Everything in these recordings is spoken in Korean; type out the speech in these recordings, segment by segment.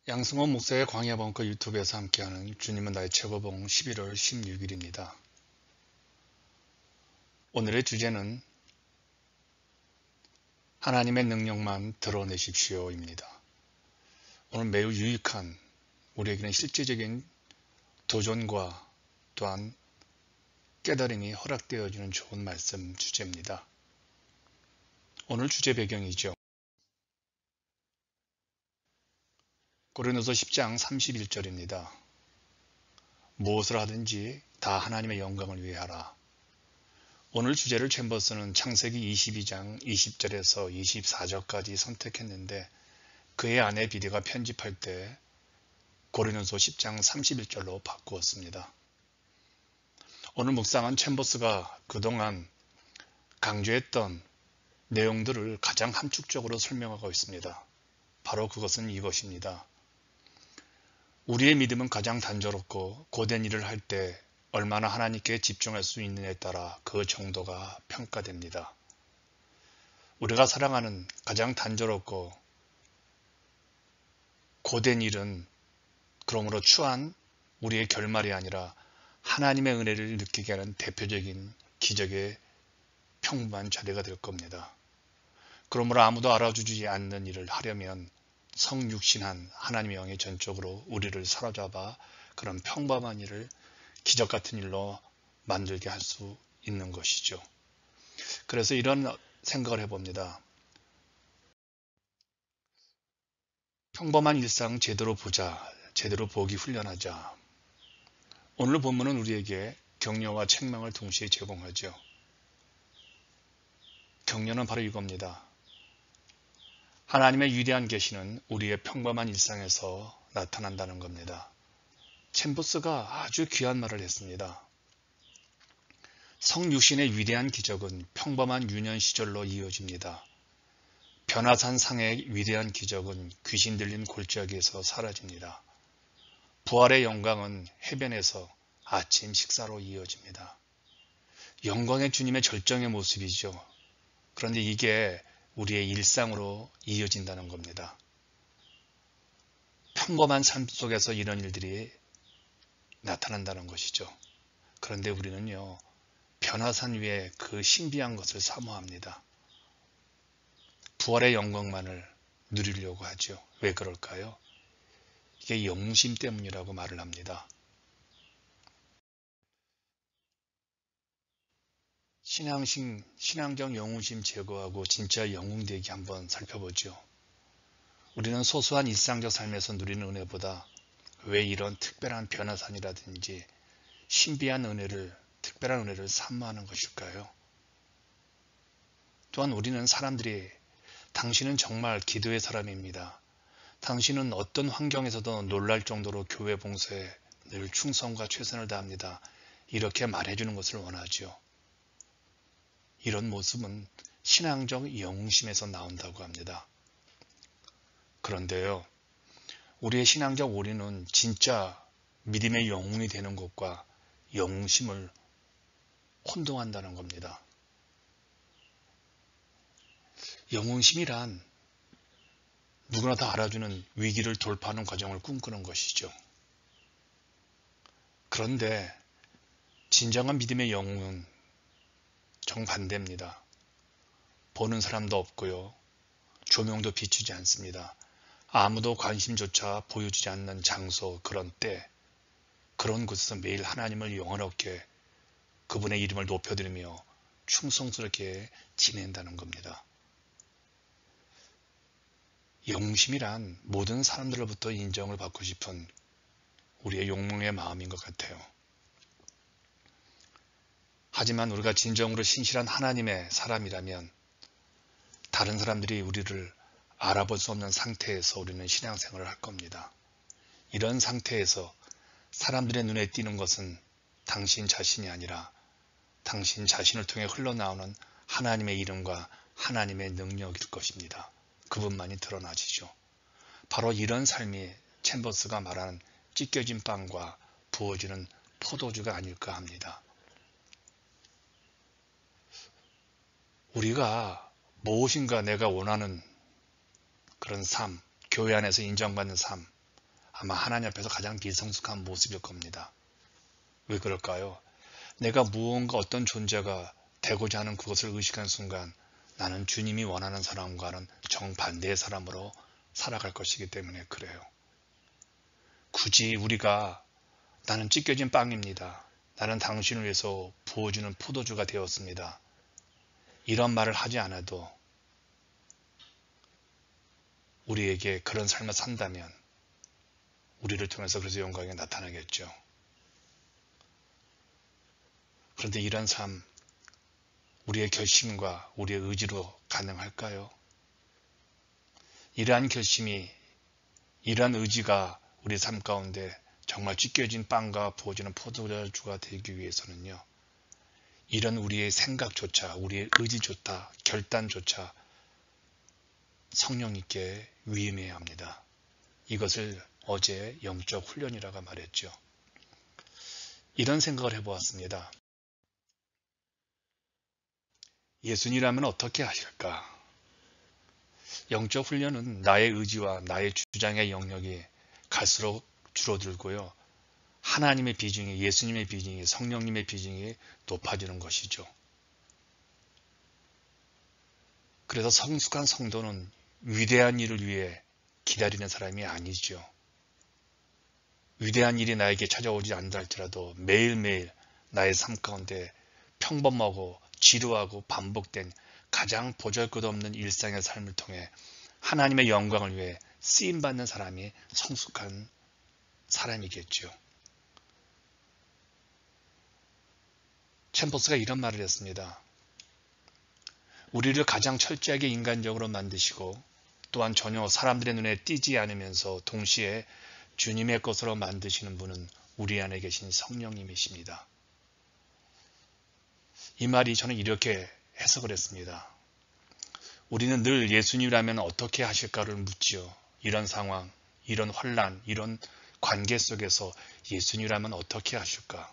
양승원 목사의 광야벙커 유튜브에서 함께하는 주님은 나의 최고봉 11월 16일입니다. 오늘의 주제는 하나님의 능력만 드러내십시오입니다. 오늘 매우 유익한, 우리에게는 실제적인 도전과 또한 깨달음이 허락되어지는 좋은 말씀 주제입니다. 오늘 주제 배경이죠. 고린도서 10장 31절입니다. 무엇을 하든지 다 하나님의 영광을 위해 하라. 오늘 주제를 챔버스는 창세기 22장 20절에서 24절까지 선택했는데 그의 아내 비디가 편집할 때 고린도서 10장 31절로 바꾸었습니다. 오늘 묵상한 챔버스가 그동안 강조했던 내용들을 가장 함축적으로 설명하고 있습니다. 바로 그것은 이것입니다. 우리의 믿음은 가장 단조롭고 고된 일을 할 때 얼마나 하나님께 집중할 수 있느냐에 따라 그 정도가 평가됩니다. 우리가 살아가는 가장 단조롭고 고된 일은 그러므로 추한 우리의 결말이 아니라 하나님의 은혜를 느끼게 하는 대표적인 기적의 평범한 자리가 될 겁니다. 그러므로 아무도 알아주지 않는 일을 하려면 성육신한 하나님의 영이 전적으로 우리를 사로잡아 그런 평범한 일을 기적 같은 일로 만들게 할 수 있는 것이죠. 그래서 이런 생각을 해봅니다. 평범한 일상 제대로 보자, 제대로 보기 훈련하자. 오늘 본문은 우리에게 격려와 책망을 동시에 제공하죠. 격려는 바로 이겁니다. 하나님의 위대한 계시는 우리의 평범한 일상에서 나타난다는 겁니다. 챔버스가 아주 귀한 말을 했습니다. 성육신의 위대한 기적은 평범한 유년 시절로 이어집니다. 변화산 상의 위대한 기적은 귀신 들린 골짜기에서 사라집니다. 부활의 영광은 해변에서 아침 식사로 이어집니다. 영광의 주님의 절정의 모습이죠. 그런데 이게 우리의 일상으로 이어진다는 겁니다. 평범한 삶 속에서 이런 일들이 나타난다는 것이죠. 그런데 우리는요, 변화산 위에 그 신비한 것을 사모합니다. 부활의 영광만을 누리려고 하죠. 왜 그럴까요? 이게 영웅심 때문이라고 말을 합니다. 신앙적 영웅심 제거하고 진짜 영웅 되기 한번 살펴보죠. 우리는 소소한 일상적 삶에서 누리는 은혜보다 왜 이런 특별한 변화산이라든지 신비한 은혜를, 특별한 은혜를 사모하는 것일까요? 또한 우리는 사람들이 당신은 정말 기도의 사람입니다. 당신은 어떤 환경에서도 놀랄 정도로 교회 봉사에 늘 충성과 최선을 다합니다. 이렇게 말해주는 것을 원하죠. 이런 모습은 신앙적 영웅심에서 나온다고 합니다. 그런데요, 우리의 신앙적 올인은 진짜 믿음의 영웅이 되는 것과 영웅심을 혼동한다는 겁니다. 영웅심이란 누구나 다 알아주는 위기를 돌파하는 과정을 꿈꾸는 것이죠. 그런데 진정한 믿음의 영웅은 정반대입니다. 보는 사람도 없고요. 조명도 비추지 않습니다. 아무도 관심조차 보여주지 않는 장소, 그런 때, 그런 곳에서 매일 하나님을 영원하게 그분의 이름을 높여드리며 충성스럽게 지낸다는 겁니다. 영웅심이란 모든 사람들로부터 인정을 받고 싶은 우리의 욕망의 마음인 것 같아요. 하지만 우리가 진정으로 신실한 하나님의 사람이라면 다른 사람들이 우리를 알아볼 수 없는 상태에서 우리는 신앙생활을 할 겁니다. 이런 상태에서 사람들의 눈에 띄는 것은 당신 자신이 아니라 당신 자신을 통해 흘러나오는 하나님의 이름과 하나님의 능력일 것입니다. 그분만이 드러나시죠. 바로 이런 삶이 챔버스가 말하는 찢겨진 빵과 부어지는 포도주가 아닐까 합니다. 우리가 무엇인가 내가 원하는 그런 삶, 교회 안에서 인정받는 삶, 아마 하나님 앞에서 가장 미성숙한 모습일 겁니다. 왜 그럴까요? 내가 무언가 어떤 존재가 되고자 하는 그것을 의식한 순간 나는 주님이 원하는 사람과는 정반대의 사람으로 살아갈 것이기 때문에 그래요. 굳이 우리가 나는 찢겨진 빵입니다. 나는 당신을 위해서 부어주는 포도주가 되었습니다. 이런 말을 하지 않아도 우리에게 그런 삶을 산다면 우리를 통해서 그래서 영광이 나타나겠죠. 그런데 이런 삶, 우리의 결심과 우리의 의지로 가능할까요? 이러한 결심이, 이러한 의지가 우리 삶 가운데 정말 찢겨진 빵과 부어지는 포도주가 되기 위해서는요. 이런 우리의 생각조차, 우리의 의지조차, 결단조차 성령님께 위임해야 합니다. 이것을 어제 영적 훈련이라고 말했죠. 이런 생각을 해보았습니다. 예수님이라면 어떻게 하실까? 영적 훈련은 나의 의지와 나의 주장의 영역이 갈수록 줄어들고요. 하나님의 비중이, 예수님의 비중이, 성령님의 비중이 높아지는 것이죠. 그래서 성숙한 성도는 위대한 일을 위해 기다리는 사람이 아니죠. 위대한 일이 나에게 찾아오지 않는다 할지라도 매일매일 나의 삶 가운데 평범하고 지루하고 반복된 가장 보잘것없는 일상의 삶을 통해 하나님의 영광을 위해 쓰임받는 사람이 성숙한 사람이겠죠. 챔버스가 이런 말을 했습니다. 우리를 가장 철저하게 인간적으로 만드시고 또한 전혀 사람들의 눈에 띄지 않으면서 동시에 주님의 것으로 만드시는 분은 우리 안에 계신 성령님이십니다. 이 말이 저는 이렇게 해석을 했습니다. 우리는 늘 예수님이라면 어떻게 하실까를 묻지요. 이런 상황, 이런 혼란, 이런 관계 속에서 예수님이라면 어떻게 하실까?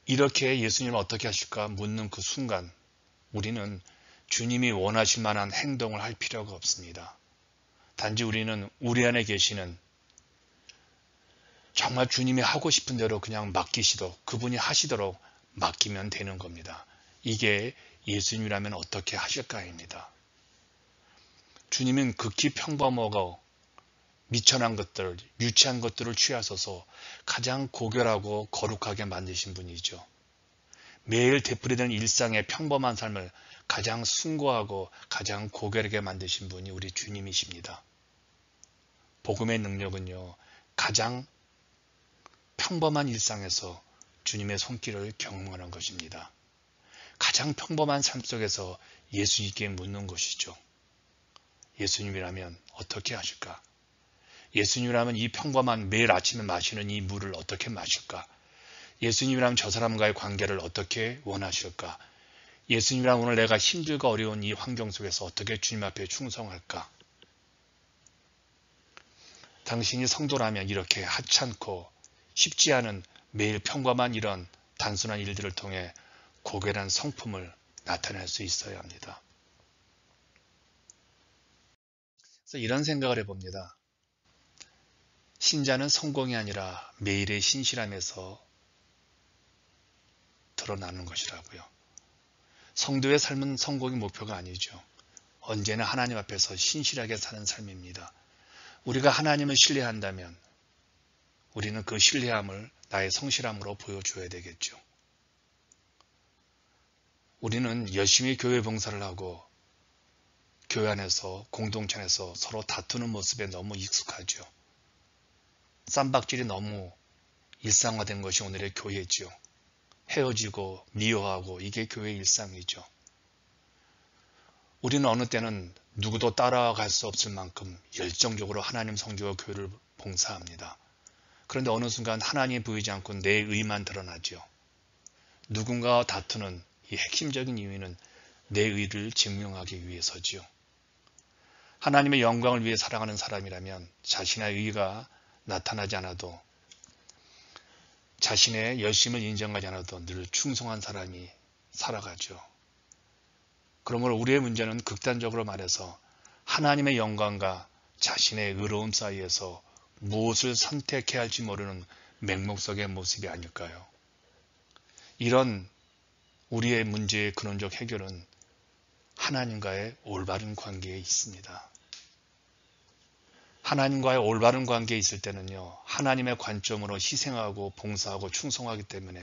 이렇게 예수님을 어떻게 하실까 묻는 그 순간 우리는 주님이 원하실 만한 행동을 할 필요가 없습니다. 단지 우리는 우리 안에 계시는 정말 주님이 하고 싶은 대로 그냥 맡기시도록 그분이 하시도록 맡기면 되는 겁니다. 이게 예수님이라면 어떻게 하실까입니다. 주님은 극히 평범하고 미천한 것들, 유치한 것들을 취하셔서 가장 고결하고 거룩하게 만드신 분이죠. 매일 되풀이되는 일상의 평범한 삶을 가장 숭고하고 가장 고결하게 만드신 분이 우리 주님이십니다. 복음의 능력은요, 가장 평범한 일상에서 주님의 손길을 경험하는 것입니다. 가장 평범한 삶 속에서 예수님께 묻는 것이죠. 예수님이라면 어떻게 하실까? 예수님이라면 이 평범한 매일 아침에 마시는 이 물을 어떻게 마실까? 예수님이라면 저 사람과의 관계를 어떻게 원하실까? 예수님이라면 오늘 내가 힘들고 어려운 이 환경 속에서 어떻게 주님 앞에 충성할까? 당신이 성도라면 이렇게 하찮고 쉽지 않은 매일 평범한 이런 단순한 일들을 통해 고결한 성품을 나타낼 수 있어야 합니다. 그래서 이런 생각을 해봅니다. 신자는 성공이 아니라 매일의 신실함에서 드러나는 것이라고요. 성도의 삶은 성공이 목표가 아니죠. 언제나 하나님 앞에서 신실하게 사는 삶입니다. 우리가 하나님을 신뢰한다면 우리는 그 신뢰함을 나의 성실함으로 보여줘야 되겠죠. 우리는 열심히 교회 봉사를 하고 교회 안에서 공동체 안에서 서로 다투는 모습에 너무 익숙하죠. 쌈박질이 너무 일상화된 것이 오늘의 교회지요. 헤어지고 미워하고 이게 교회의 일상이죠. 우리는 어느 때는 누구도 따라갈 수 없을 만큼 열정적으로 하나님 성교와 교회를 봉사합니다. 그런데 어느 순간 하나님이 보이지 않고 내 의만 드러나죠. 누군가와 다투는 이 핵심적인 이유는 내 의를 증명하기 위해서지요. 하나님의 영광을 위해 살아가는 사람이라면 자신의 의가 나타나지 않아도 자신의 열심을 인정하지 않아도 늘 충성한 사람이 살아가죠. 그러므로 우리의 문제는 극단적으로 말해서 하나님의 영광과 자신의 의로움 사이에서 무엇을 선택해야 할지 모르는 맹목적의 모습이 아닐까요? 이런 우리의 문제의 근원적 해결은 하나님과의 올바른 관계에 있습니다. 하나님과의 올바른 관계에 있을 때는요, 하나님의 관점으로 희생하고 봉사하고 충성하기 때문에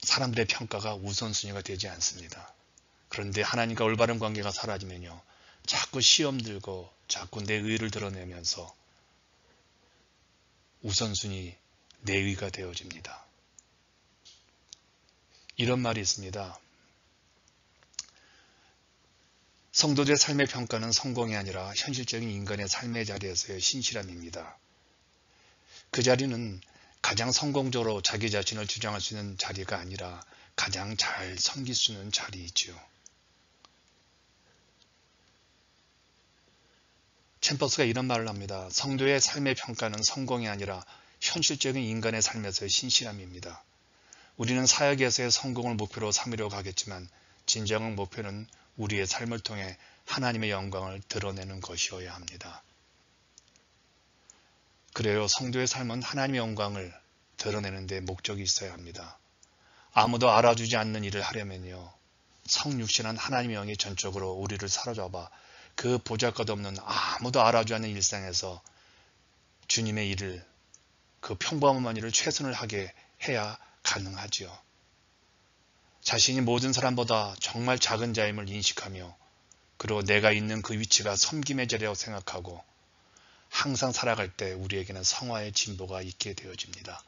사람들의 평가가 우선순위가 되지 않습니다. 그런데 하나님과 올바른 관계가 사라지면요, 자꾸 시험 들고 자꾸 내 의를 드러내면서 우선순위 내 의가 되어집니다. 이런 말이 있습니다. 성도들의 삶의 평가는 성공이 아니라 현실적인 인간의 삶의 자리에서의 신실함입니다. 그 자리는 가장 성공적으로 자기 자신을 주장할 수 있는 자리가 아니라 가장 잘 섬길 수 있는 자리이지요. 챔버스가 이런 말을 합니다. 성도의 삶의 평가는 성공이 아니라 현실적인 인간의 삶에서의 신실함입니다. 우리는 사역에서의 성공을 목표로 삼으려고 하겠지만 진정한 목표는 우리의 삶을 통해 하나님의 영광을 드러내는 것이어야 합니다. 그래요. 성도의 삶은 하나님의 영광을 드러내는 데 목적이 있어야 합니다. 아무도 알아주지 않는 일을 하려면요, 성육신한 하나님의 영이 전적으로 우리를 사로잡아 그 보잘것없는 아무도 알아주지 않는 일상에서 주님의 일을, 그 평범한 일을 최선을 하게 해야 가능하지요. 자신이 모든 사람보다 정말 작은 자임을 인식하며 그리고 내가 있는 그 위치가 섬김의 자리라고 생각하고 항상 살아갈 때 우리에게는 성화의 진보가 있게 되어집니다.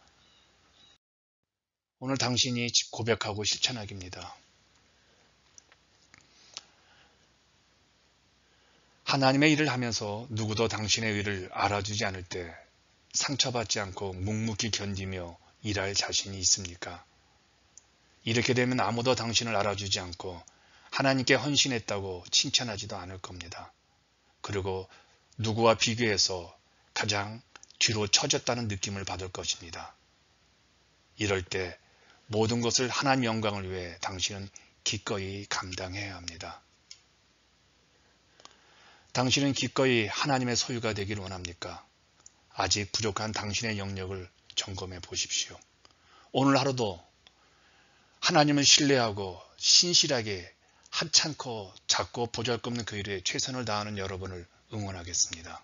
오늘 당신이 고백하고 실천하기입니다. 하나님의 일을 하면서 누구도 당신의 일을 알아주지 않을 때 상처받지 않고 묵묵히 견디며 일할 자신이 있습니까? 이렇게 되면 아무도 당신을 알아주지 않고 하나님께 헌신했다고 칭찬하지도 않을 겁니다. 그리고 누구와 비교해서 가장 뒤로 처졌다는 느낌을 받을 것입니다. 이럴 때 모든 것을 하나님 영광을 위해 당신은 기꺼이 감당해야 합니다. 당신은 기꺼이 하나님의 소유가 되기를 원합니까? 아직 부족한 당신의 영역을 점검해 보십시오. 오늘 하루도 하나님을 신뢰하고 신실하게 하찮고 작고 보잘것없는 그 일에 최선을 다하는 여러분을 응원하겠습니다.